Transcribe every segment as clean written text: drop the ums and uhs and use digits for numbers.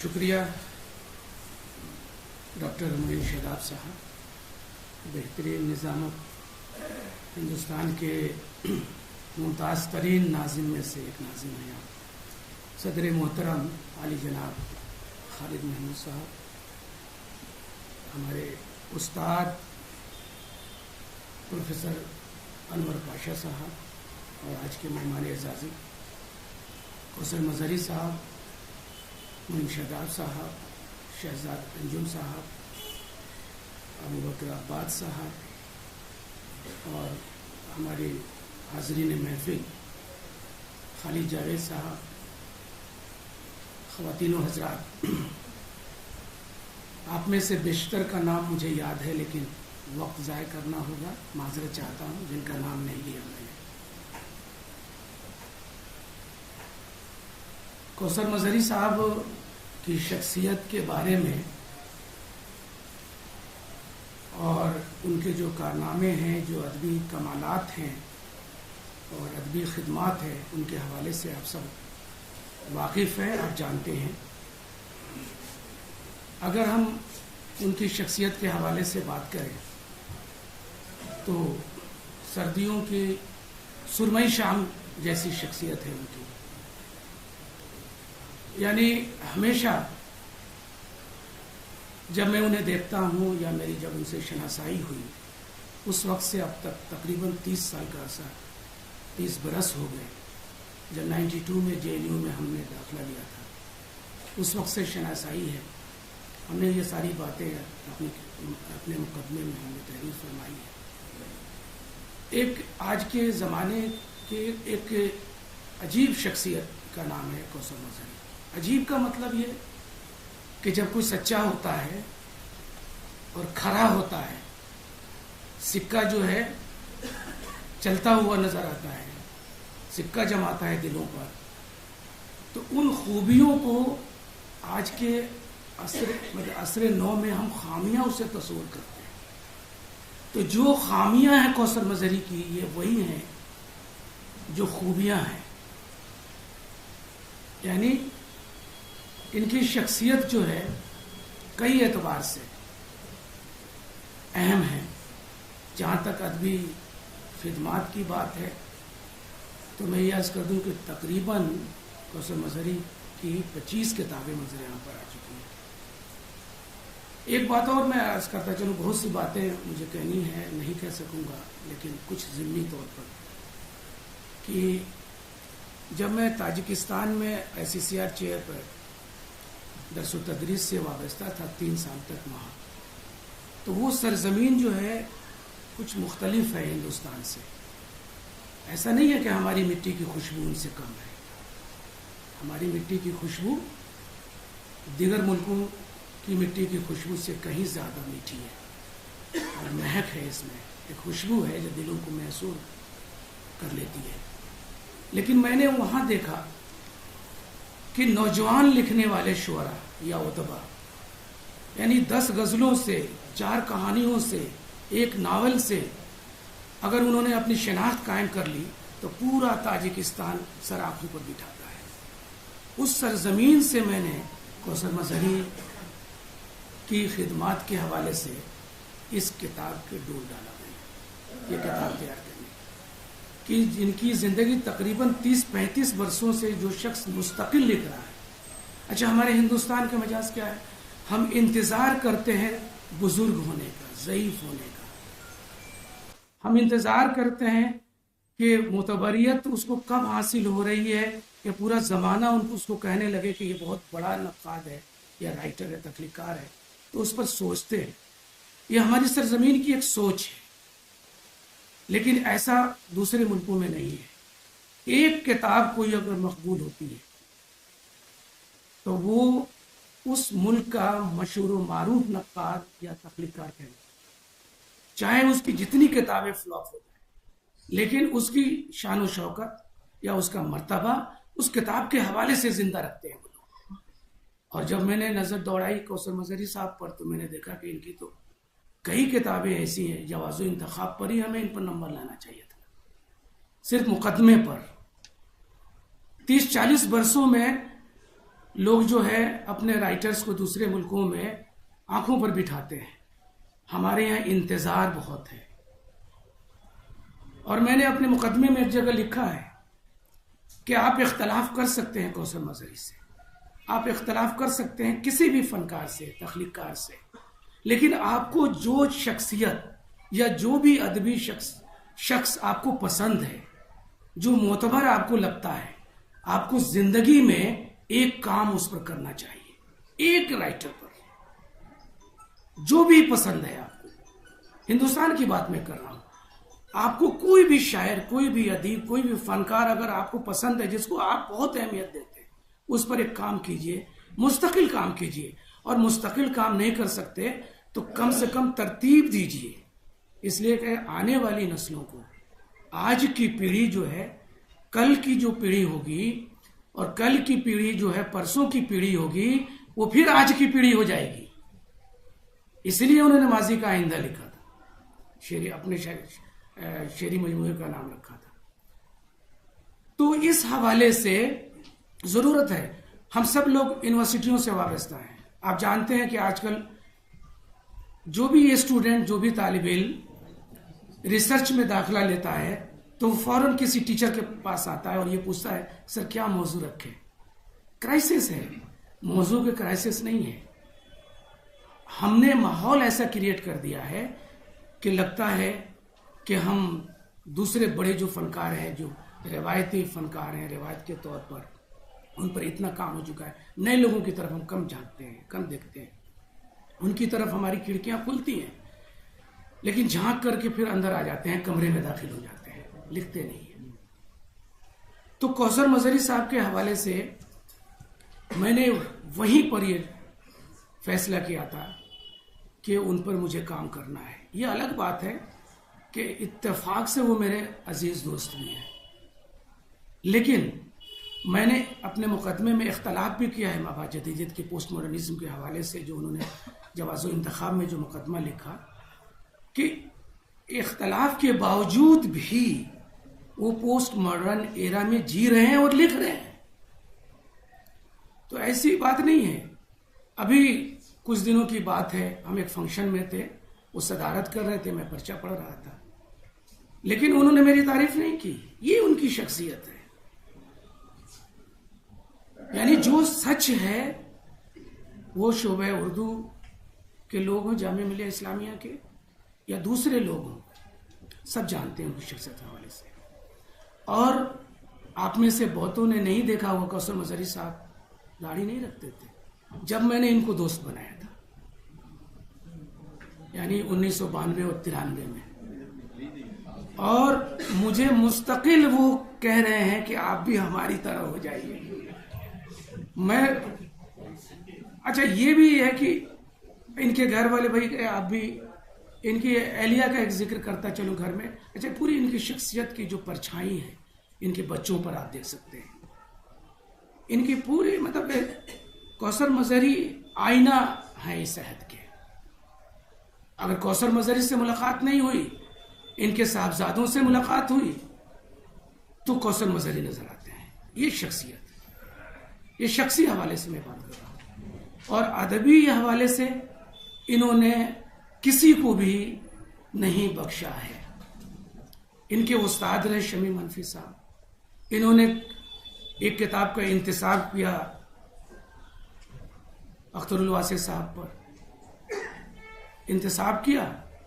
شکریہ ڈاکٹر معین شاداب صاحب، بہترین نظامت ہندوستان کے ممتاز ترین ناظم میں سے ایک ناظم ہیں آپ۔ صدر محترم عالی جناب خالد محمود صاحب، ہمارے استاد پروفیسر انور پاشا صاحب، اور آج کے مہمان اعزازی کوثر مظہری صاحب، معین شاداب صاحب، شہزاد انجم صاحب، ابو بکر عباد صاحب، اور ہمارے حاضرین محفل خالد جاوید صاحب، خواتین و حضرات، آپ میں سے بیشتر کا نام مجھے یاد ہے لیکن وقت ضائع کرنا ہوگا، معذرت چاہتا ہوں جن کا نام نہیں لیا میں نے۔ کوثر مظہری صاحب کی شخصیت کے بارے میں اور ان کے جو کارنامے ہیں، جو ادبی کمالات ہیں اور ادبی خدمات ہیں، ان کے حوالے سے آپ سب واقف ہیں، آپ جانتے ہیں۔ اگر ہم ان کی شخصیت کے حوالے سے بات کریں تو سردیوں کی سرمئی شام جیسی شخصیت ہے ان کی، یعنی ہمیشہ جب میں انہیں دیکھتا ہوں یا میری جب ان سے شناسائی ہوئی، اس وقت سے اب تک تقریباً 30 سال کا عرصہ، 30 برس ہو گئے۔ جب 92 میں JNU میں ہم نے داخلہ لیا تھا، اس وقت سے شناسائی ہے، ہم نے یہ ساری باتیں اپنے مقدمے میں ہم نے تحریر فرمائی ہے۔ ایک آج کے زمانے کے ایک عجیب شخصیت کا نام ہے کوثر مظہری۔ عجیب کا مطلب یہ کہ جب کوئی سچا ہوتا ہے اور کھرا ہوتا ہے، سکہ جو ہے چلتا ہوا نظر آتا ہے، سکہ جماتا ہے دلوں پر، تو ان خوبیوں کو آج کے عصر نو میں ہم خامیاں اسے تصور کرتے ہیں۔ تو جو خامیاں ہیں کوثر مظہری کی، یہ وہی ہیں جو خوبیاں ہیں۔ یعنی ان کی شخصیت جو ہے کئی اعتبار سے اہم ہے۔ جہاں تک ادبی خدمات کی بات ہے تو میں یہ عرض کر دوں کہ تقریباً کوثر مظہری کی 25 کتابیں منظر عام پر آ چکی ہیں۔ ایک بات اور میں عرض کرتا چلوں، بہت سی باتیں مجھے کہنی ہے، نہیں کہہ سکوں گا، لیکن کچھ ضمنی طور پر، کہ جب میں تاجکستان میں ICCR چیئر پر درس و تدریس سے وابستہ تھا 3 سال تک وہاں، تو وہ سرزمین جو ہے کچھ مختلف ہے ہندوستان سے۔ ایسا نہیں ہے کہ ہماری مٹی کی خوشبو ان سے کم ہے، ہماری مٹی کی خوشبو دیگر ملکوں کی مٹی کی خوشبو سے کہیں زیادہ میٹھی ہے، اور مہک ہے، اس میں ایک خوشبو ہے جو دلوں کو محصور کر لیتی ہے۔ لیکن میں نے وہاں دیکھا کہ نوجوان لکھنے والے شعراء یا ادبا، یعنی 10 غزلوں سے، 4 کہانیوں سے، 1 ناول سے اگر انہوں نے اپنی شناخت قائم کر لی تو پورا تاجکستان سر آنکھوں پر بٹھاتا ہے۔ اس سرزمین سے میں نے کوثر مظہری کی خدمات کے حوالے سے اس کتاب کے ڈول ڈالا، میں نے یہ کتاب تیار کرنے کہ جن کی زندگی تقریباً 30-35 برسوں سے جو شخص مستقل لکھ رہا ہے۔ اچھا، ہمارے ہندوستان کا مزاج کیا ہے؟ ہم انتظار کرتے ہیں بزرگ ہونے کا، ضعیف ہونے کا، ہم انتظار کرتے ہیں کہ معتبریت اس کو کب حاصل ہو رہی ہے کہ پورا زمانہ اس کو کہنے لگے کہ یہ بہت بڑا نقاد ہے یا رائٹر ہے، تخلیقار ہے، تو اس پر سوچتے ہیں۔ یہ ہماری سرزمین کی ایک سوچ ہے، لیکن ایسا دوسرے ملکوں میں نہیں ہے۔ ایک کتاب کوئی اگر مقبول ہوتی ہے تو وہ اس ملک کا مشہور و معروف نقاد یا تخلیقار کہتے ہیں، چاہے اس کی جتنی کتابیں فلاپ ہو جائیں، لیکن اس کی شان و شوکت یا اس کا مرتبہ اس کتاب کے حوالے سے زندہ رکھتے ہیں وہ لوگ۔ اور جب میں نے نظر دوڑائی کوثر مظہری صاحب پر تو میں نے دیکھا کہ ان کی تو کئی کتابیں ایسی ہیں، جواز و انتخاب پر ہی ہمیں ان پر نمبر لانا چاہیے تھا، صرف مقدمے پر۔ 30-40 برسوں میں لوگ جو ہے اپنے رائٹرز کو دوسرے ملکوں میں آنکھوں پر بٹھاتے ہیں، ہمارے یہاں انتظار بہت ہے. اور میں نے اپنے مقدمے میں ایک جگہ لکھا ہے کہ آپ اختلاف کر سکتے ہیں کوثر مظہری سے، آپ اختلاف کر سکتے ہیں کسی بھی فنکار سے، تخلیق کار سے، لیکن آپ کو جو شخصیت یا جو بھی ادبی شخص آپ کو پسند ہے، جو معتبر آپ کو لگتا ہے، آپ کو زندگی میں ایک کام اس پر کرنا چاہیے، ایک رائٹر پر جو بھی پسند ہے آپ کو. ہندوستان کی بات میں کر رہا ہوں. آپ کو کوئی بھی شاعر، کوئی بھی ادیب، کوئی بھی فنکار اگر آپ کو پسند ہے، جس کو آپ بہت اہمیت دیتے ہیں، اس پر ایک کام کیجئے، مستقل کام کیجئے. اور مستقل کام نہیں کر سکتے تو کم سے کم ترتیب دیجئے، اس لیے کہ آنے والی نسلوں کو، آج کی پیڑھی جو ہے کل کی جو پیڑھی ہوگی، اور کل کی پیڑھی جو ہے پرسوں کی پیڑھی ہوگی، وہ پھر آج کی پیڑھی ہو جائے گی. اس لیے انہوں نے ماضی کا آئندہ لکھا تھا، اپنے شعری مجموعے کا نام رکھا تھا. تو اس حوالے سے ضرورت ہے، ہم سب لوگ یونیورسٹیوں سے وابستہ ہیں. آپ جانتے ہیں کہ آج کل جو بھی یہ اسٹوڈنٹ، جو بھی طالب علم ریسرچ میں داخلہ لیتا ہے تو فوراً کسی ٹیچر کے پاس آتا ہے اور یہ پوچھتا ہے سر کیا موضوع رکھے. کرائسس ہے، موضوع کے کرائسس نہیں ہے. ہم نے ماحول ایسا کریٹ کر دیا ہے کہ لگتا ہے کہ ہم دوسرے بڑے جو فنکار ہیں، جو روایتی فنکار ہیں، روایت کے طور پر ان پر اتنا کام ہو چکا ہے، نئے لوگوں کی طرف ہم کم جھانکتے ہیں، کم دیکھتے ہیں. ان کی طرف ہماری کھڑکیاں کھلتی ہیں لیکن جھانک کر کے پھر اندر آ جاتے ہیں، کمرے میں داخل ہو جاتے ہیں، لکھتے نہیں ہیں. تو کوثر مظہری صاحب کے حوالے سے میں نے وہیں پر یہ فیصلہ کیا تھا کہ ان پر مجھے کام کرنا ہے. یہ الگ بات ہے کہ اتفاق سے وہ میرے عزیز دوست بھی ہیں، لیکن میں نے اپنے مقدمے میں اختلاف بھی کیا ہے مابعد جدیدیت کے پوسٹ ماڈرنزم کے حوالے سے، جو انہوں نے جواز و انتخاب میں جو مقدمہ لکھا، کہ اختلاف کے باوجود بھی وہ پوسٹ ماڈرن ایرا میں جی رہے ہیں اور لکھ رہے ہیں. تو ایسی بات نہیں ہے. ابھی کچھ دنوں کی بات ہے، ہم ایک فنکشن میں تھے، وہ صدارت کر رہے تھے، میں پرچہ پڑھ رہا تھا، لیکن انہوں نے میری تعریف نہیں کی. یہ ان کی شخصیت ہے. یعنی جو سچ ہے، وہ شعبہ اردو کے لوگ ہوں، جامعہ ملیہ اسلامیہ کے یا دوسرے لوگ ہوں، سب جانتے ہیں ان کی شخصیت حوالے سے. اور آپ میں سے بہتوں نے نہیں دیکھا ہوگا، کوثر مظہری صاحب داڑھی نہیں رکھتے تھے جب میں نے ان کو دوست بنایا تھا، یعنی 1992 اور 93 میں. اور مجھے مستقل وہ کہہ رہے ہیں کہ آپ بھی ہماری طرح ہو جائیے. میں اچھا یہ بھی ہے کہ ان کے گھر والے بھائی، آپ بھی ان کی اہلیہ کا ایک ذکر کرتا چلو گھر میں. اچھا پوری ان کی شخصیت کی جو پرچھائی ہے ان کے بچوں پر آپ دیکھ سکتے ہیں. ان کی پوری مطلب کوثر مظہری آئینہ ہے اس عہد کے. اگر کوثر مظہری سے ملاقات نہیں ہوئی، ان کے صاحبزادوں سے ملاقات ہوئی تو کوثر مظہری نظر آتے ہیں. یہ شخصیت، یہ شخصی حوالے سے میں بات کر رہا ہوں. اور ادبی حوالے سے انہوں نے کسی کو بھی نہیں بخشا ہے. ان کے استاد رہے شمی منفی صاحب، انہوں نے ایک کتاب کا انتصاب کیا اختر الواسع صاحب پر، انتصاب کیا،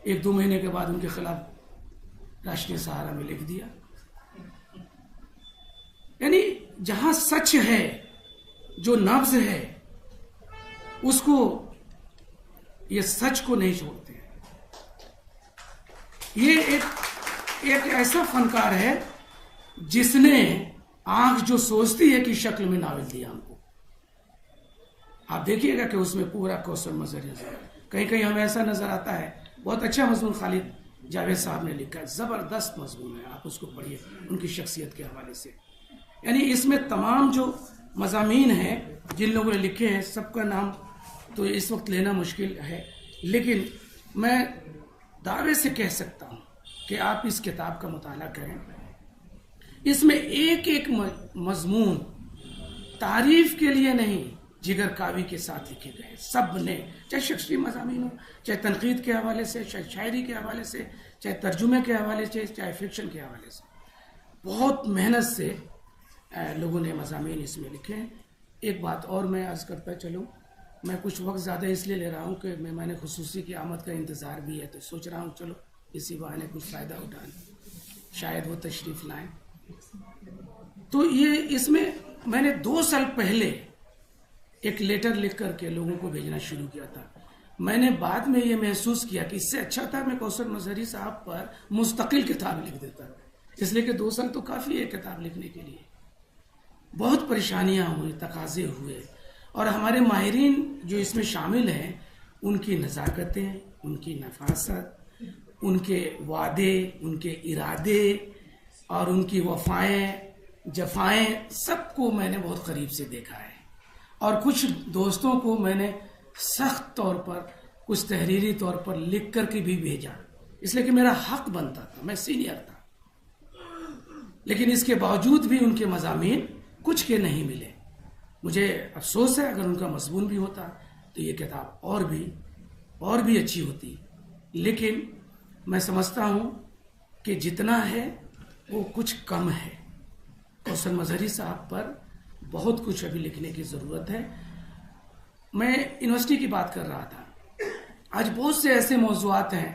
1-2 مہینے کے بعد ان کے خلاف راشٹریہ سہارا میں لکھ دیا. یعنی جہاں سچ ہے، جو نبض ہے، اس کو، یہ سچ کو نہیں چھوڑتے. یہ ایک ایسا فنکار ہے جس نے آنکھ جو سوچتی ہے کی شکل میں ناول دیا ہم کو. آپ دیکھیے گا کہ اس میں پورا کوثر مظہری نظر، کہیں کہیں ہمیں ایسا نظر آتا ہے. بہت اچھا مضمون خالد جاوید صاحب نے لکھا ہے، زبردست مضمون ہے، آپ اس کو پڑھیے ان کی شخصیت کے حوالے سے. یعنی اس میں تمام جو مضامین ہیں جن لوگوں نے لکھے ہیں، سب کا نام تو اس وقت لینا مشکل ہے، لیکن میں دعوے سے کہہ سکتا ہوں کہ آپ اس کتاب کا مطالعہ کریں. اس میں ایک ایک مضمون تعریف کے لیے نہیں، جگر کاوی کے ساتھ لکھے گئے، سب نے، چاہے شخصی مضامین ہو، چاہے تنقید کے حوالے سے، چاہے شاعری کے حوالے سے، چاہے ترجمے کے حوالے سے، چاہے فکشن کے حوالے سے، بہت محنت سے لوگوں نے مضامین اس میں لکھے ہیں۔ ایک بات اور میں عرض کرتا چلوں، میں کچھ وقت زیادہ اس لیے لے رہا ہوں کہ میں نے خصوصی کی آمد کا انتظار بھی ہے، تو سوچ رہا ہوں چلو اسی بہانے کچھ فائدہ اٹھائیں، شاید وہ تشریف لائیں۔ تو یہ اس میں نے 2 سال پہلے ایک لیٹر لکھ کر کے لوگوں کو بھیجنا شروع کیا تھا۔ میں نے بعد میں یہ محسوس کیا کہ اس سے اچھا تھا میں کوثر مظہری صاحب پر مستقل کتاب لکھ دیتا، اس لیے کہ 2 سال تو کافی ہے کتاب لکھنے کے لیے۔ بہت پریشانیاں ہوئی، تقاضے ہوئے، اور ہمارے ماہرین جو اس میں شامل ہیں ان کی نزاکتیں، ان کی نفاست، ان کے وعدے، ان کے ارادے اور ان کی وفائیں جفائیں، سب کو میں نے بہت قریب سے دیکھا ہے، اور کچھ دوستوں کو میں نے سخت طور پر کچھ تحریری طور پر لکھ کر کے بھی بھیجا، اس لیے کہ میرا حق بنتا تھا، میں سینئر تھا، لیکن اس کے باوجود بھی ان کے مضامین کچھ کے نہیں ملے۔ مجھے افسوس ہے، اگر ان کا مضمون بھی ہوتا تو یہ کتاب اور بھی اچھی ہوتی، لیکن میں سمجھتا ہوں کہ جتنا ہے وہ کچھ کم ہے۔ کوثر مظہری صاحب پر بہت کچھ ابھی لکھنے کی ضرورت ہے۔ میں یونیورسٹی کی بات کر رہا تھا، آج بہت سے ایسے موضوعات ہیں۔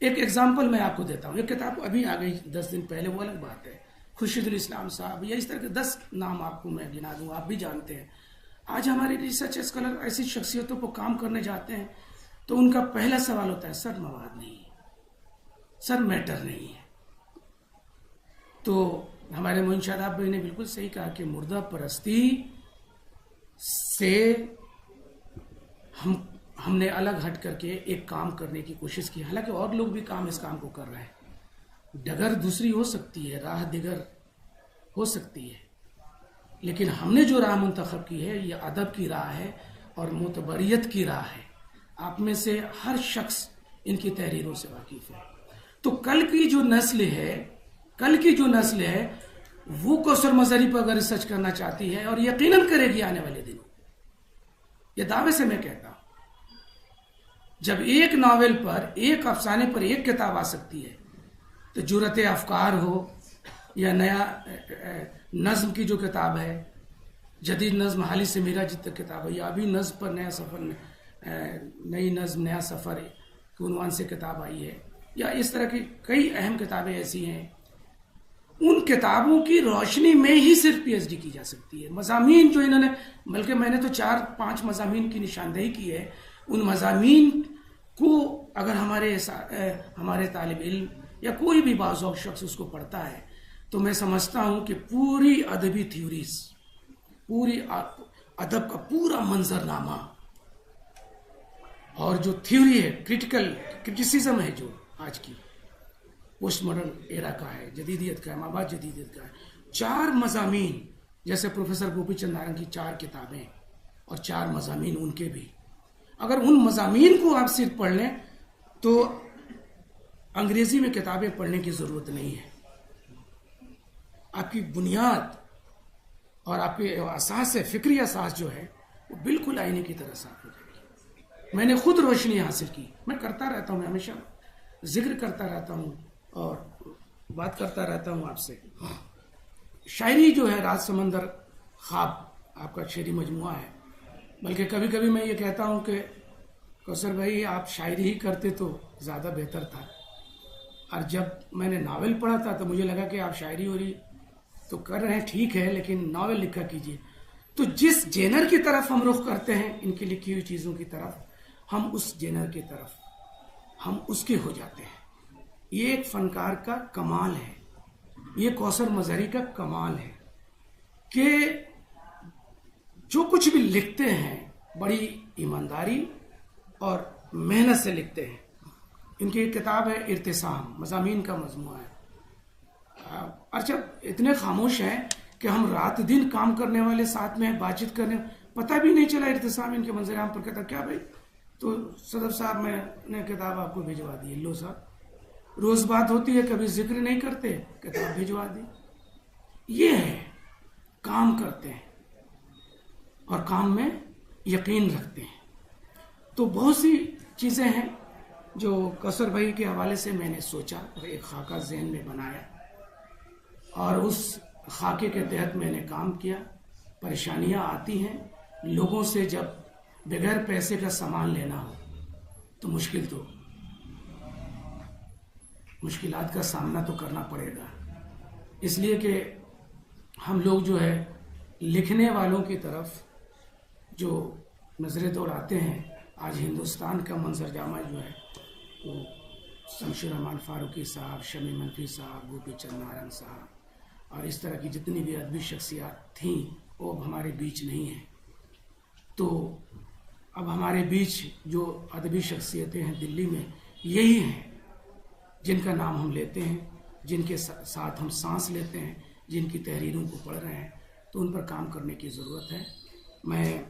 ایک ایگزامپل میں آپ کو دیتا ہوں، ایک کتاب ابھی آ گئی 10 دن پہلے، وہ الگ بات ہے، خورشید الاسلام صاحب، یا اس طرح کے 10 نام آپ کو میں گنا دوں، آپ بھی جانتے ہیں۔ آج ہمارے ریسرچ اسکالر ایسی شخصیتوں کو کام کرنے جاتے ہیں تو ان کا پہلا سوال ہوتا ہے، سر مواد نہیں ہے، سر میٹر نہیں ہے۔ تو ہمارے معین شاداب بھائی نے بالکل صحیح کہا کہ مردہ پرستی سے ہم نے الگ ہٹ کر کے ایک کام کرنے کی کوشش کی، حالانکہ اور لوگ بھی اس کام کو کر رہے ہیں، ڈگر دوسری ہو سکتی ہے، راہ دیگر ہو سکتی ہے، لیکن ہم نے جو راہ منتخب کی ہے یہ ادب کی راہ ہے اور معتبریت کی راہ ہے۔ آپ میں سے ہر شخص ان کی تحریروں سے واقف ہے، تو کل کی جو نسل ہے وہ کوثر مظہری پر اگر ریسرچ کرنا چاہتی ہے، اور یقیناً کرے گی آنے والے دنوں، یہ دعوے سے میں کہتا ہوں، جب ایک ناول پر، ایک افسانے پر ایک کتاب آ سکتی ہے، تو جرأت افکار ہو یا نیا نظم کی جو کتاب ہے، جدید نظم حالی سے میرا جتنا کتاب ہے، یا ابھی نظم پر نیا سفر، نئی نظم نیا سفر کے عنوان سے کتاب آئی ہے، یا اس طرح کی کئی اہم کتابیں ایسی ہیں، ان کتابوں کی روشنی میں ہی صرف پی ایچ ڈی کی جا سکتی ہے۔ مضامین جو انہوں نے، بلکہ میں نے تو 4-5 مضامین کی نشاندہی کی ہے، ان مضامین کو اگر ہمارے طالب علم یا کوئی بھی باذوق شخص اس کو پڑھتا ہے تو میں سمجھتا ہوں کہ پوری ادبی تھیوریز، پوری ادب کا پورا منظرنامہ، اور جو تھیوری ہے، کرٹیسزم ہے جو آج کی پوسٹ ماڈرن ایرا کا ہے، جدیدیت کا ہے، مابعد جدیدیت کا ہے، 4 مضامین، جیسے پروفیسر گوپی چند نارنگ کی 4 کتابیں اور 4 مضامین ان کے بھی، اگر ان مضامین کو آپ صرف پڑھ لیں تو انگریزی میں کتابیں پڑھنے کی ضرورت نہیں ہے۔ آپ کی بنیاد اور آپ کے اساس، فکری اساس جو ہے وہ بالکل آئینے کی طرح صاف ہو جائے گی۔ میں نے خود روشنی حاصل کی، میں کرتا رہتا ہوں، میں ہمیشہ ذکر کرتا رہتا ہوں اور بات کرتا رہتا ہوں آپ سے۔ شاعری جو ہے، رات سمندر خواب آپ کا شعری مجموعہ ہے، بلکہ کبھی کبھی میں یہ کہتا ہوں کہ کوثر بھائی آپ شاعری ہی کرتے تو زیادہ بہتر تھا، اور جب میں نے ناول پڑھا تھا تو مجھے لگا کہ آپ شاعری ہو رہی تو کر رہے ہیں، ٹھیک ہے، لیکن ناول لکھا کیجیے۔ تو جس جینر کی طرف ہم رخ کرتے ہیں، ان کی لکھی ہوئی چیزوں کی طرف، ہم اس جینر کی طرف ہم اس کے ہو جاتے ہیں۔ یہ ایک فنکار کا کمال ہے، یہ کوثر مظہری کا کمال ہے کہ جو کچھ بھی لکھتے ہیں بڑی ایمانداری اور محنت سے لکھتے ہیں۔ ان کی ایک کتاب ہے ارتسام، مضامین کا مجموعہ ہے، اور جب اتنے خاموش ہیں کہ ہم رات دن کام کرنے والے ساتھ میں بات چیت کرنے، پتہ بھی نہیں چلا ارتسام ان کے منظر عام پر کہتا کیا بھائی، تو صدف صاحب میں نے کتاب آپ کو بھیجوا دی، لو صاحب، روز بات ہوتی ہے، کبھی ذکر نہیں کرتے، کتاب بھیجوا دی۔ یہ ہے، کام کرتے ہیں اور کام میں یقین رکھتے ہیں. تو بہت سی چیزیں ہیں جو کوثر بھائی کے حوالے سے میں نے سوچا اور ایک خاکہ ذہن میں بنایا اور اس خاکے کے تحت میں نے کام کیا. پریشانیاں آتی ہیں لوگوں سے، جب بغیر پیسے کا سامان لینا ہو تو مشکلات کا سامنا تو کرنا پڑے گا. اس لیے کہ ہم لوگ جو ہے لکھنے والوں کی طرف جو نظریں دوڑاتے ہیں، آج ہندوستان کا منظر جامہ جو ہے وہ شمشیر رحمان فاروقی صاحب، شمی منفی صاحب، گوپی چند نارائن صاحب اور اس طرح کی جتنی بھی ادبی شخصیات تھیں وہ اب ہمارے بیچ نہیں ہیں. تو اب ہمارے بیچ جو ادبی شخصیتیں ہیں دلی میں یہی ہیں جن کا نام ہم لیتے ہیں، جن کے ساتھ ہم سانس لیتے ہیں، جن کی تحریروں کو پڑھ رہے ہیں. تو ان پر کام کرنے کی ضرورت ہے. میں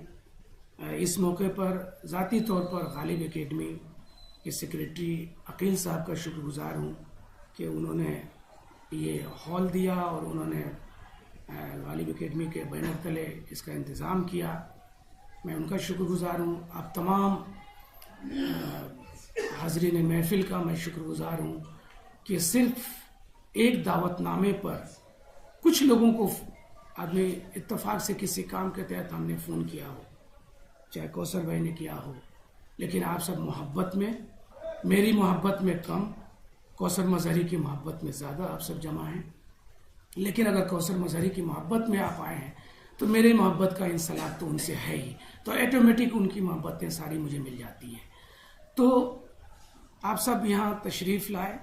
اس موقع پر ذاتی طور پر غالب اکیڈمی کے سیکریٹری عقیل صاحب کا شکر گزار ہوں کہ انہوں نے یہ ہال دیا اور انہوں نے غالب اکیڈمی کے بینر تلے اس کا انتظام کیا. میں ان کا شکر گزار ہوں. آپ تمام حاضرین محفل کا میں شکر گزار ہوں کہ صرف ایک دعوت نامے پر کچھ لوگوں کو آدمی اتفاق سے کسی کام کے تحت ہم نے فون کیا ہو، چاہے کوثر بھائی نے کیا ہو، لیکن آپ سب محبت میں، میری محبت میں کم، کوثر مظہری کی محبت میں زیادہ آپ سب جمع ہیں. لیکن اگر کوثر مظہری کی محبت میں آپ آئے ہیں تو میری محبت کا انسلاک تو ان سے ہے ہی، تو ایٹومیٹک ان کی محبتیں ساری مجھے مل جاتی ہیں. تو آپ سب یہاں تشریف لائے.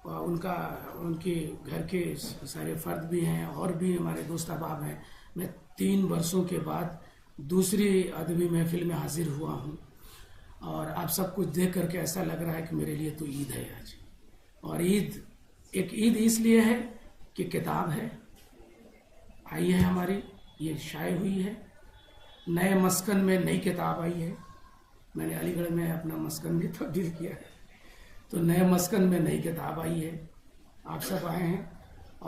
ان کے گھر کے سارے فرد بھی ہیں اور بھی ہمارے دوست احباب ہیں. میں 3 برسوں کے بعد دوسری ادبی محفل میں حاضر ہوا ہوں اور آپ سب کچھ دیکھ کر کے ایسا لگ رہا ہے کہ میرے لیے تو عید ہے آج. اور عید اس لیے ہے کہ کتاب ہے، آئی ہے ہماری، یہ شائع ہوئی ہے. نئے مسکن میں نئی کتاب آئی ہے. میں نے علی گڑھ میں اپنا مسکن بھی تبدیل کیا ہے، تو نئے مسکن میں نئی کتاب آئی ہے. آپ سب آئے ہیں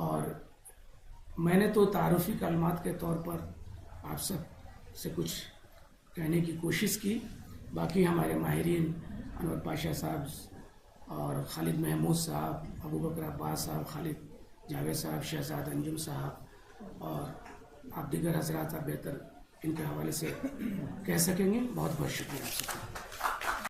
اور میں نے تو تعارفی کلمات کے طور پر آپ سب سے کچھ کہنے کی کوشش کی. باقی ہمارے ماہرین انور پاشا صاحب اور خالد محمود صاحب، ابو بکر عباس صاحب، خالد جاوید صاحب، شہزاد انجم صاحب اور آپ دیگر حضرات آپ بہتر ان کے حوالے سے کہہ سکیں گے. بہت بہت شکریہ آپ سب کا.